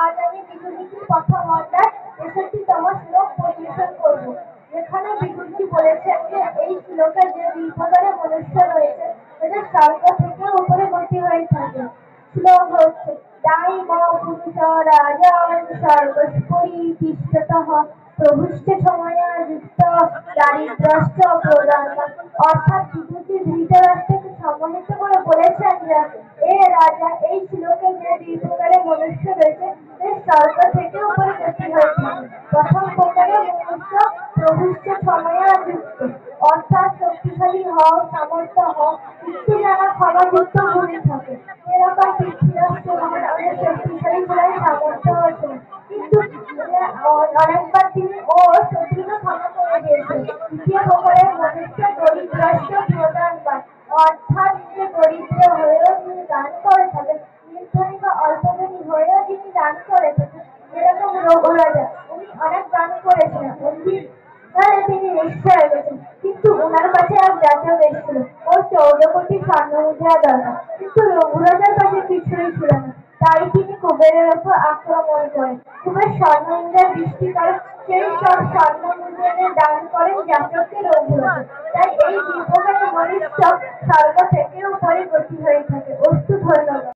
আজ আমি বিদুরনীতির কথা মন্ডার ৬৩তম শ্লোক পরিবেশন করব, যেখানে বিদুরজি বলেছেন যে এই শ্লোকে যে দুই প্রকারের মনুষ্য রয়েছে তাদের স্বর্গ থেকে উপরে গতি হয়ে থাকে। শ্লোক হচ্ছে দাইম পুরুষ রাজন স্বর্গস্পরিতিষ্ঠতঃ প্রভুশ্চ সময়া যুক্ত দারিদ্র্যশ্চ প্রদান। অর্থাৎ বিদুরজি ধৃতরাষ্ট্রকে সম্মানিত করে বলেছেন যে এ রাজা, এই শ্লোকে যে দুই প্রকারের মনুষ্য রয়েছে স্বর্গ থেকে উপরে গতি হয়ে থাকে। প্রথম প্রকারের মনুষ্য প্রভুশ্চ সময়া যুক্ত, অর্থাৎ শক্তিশালী হও, সামর্থ্য হও, কিন্তু যারা ক্ষমাযুক্ত গুণে থাকে। এরকম পৃথ্বীরাষ্ট্র মহান অনেক শক্তিশালী ছিলেন, সামর্থ্য ছিলেন, কিন্তু অনেকবার তিনি ও শত্রুকে ক্ষমা করে দিয়েছেন। দ্বিতীয় প্রকারের মনুষ্য দরিদ্রস্য প্রদানবান, অর্থাৎ যে দরিদ্র হয়েও যিনি দান করে থাকেন, নির্ধনী বা অল্পধনী হয়েও যিনি দান করে থাকেন। যেরকম রঘুরাজা, উনি অনেক দান করেছিলেন, তিনি নিঃস্ব হয়ে গেছেন, কিন্তু ওনার কাছে এক যাচক এসেছিল, ওর 14 কোটি স্বর্ণমুদ্রা দরকার, কিন্তু রঘুরাজার কাছে কিছুই ছিল না। তাই তিনি কুবেরের ওপর আক্রমণ করেন। কুবের স্বর্ণমুদ্রার বৃষ্টি করেন, সেই সব স্বর্ণমুদ্রা দান করেন যাচককে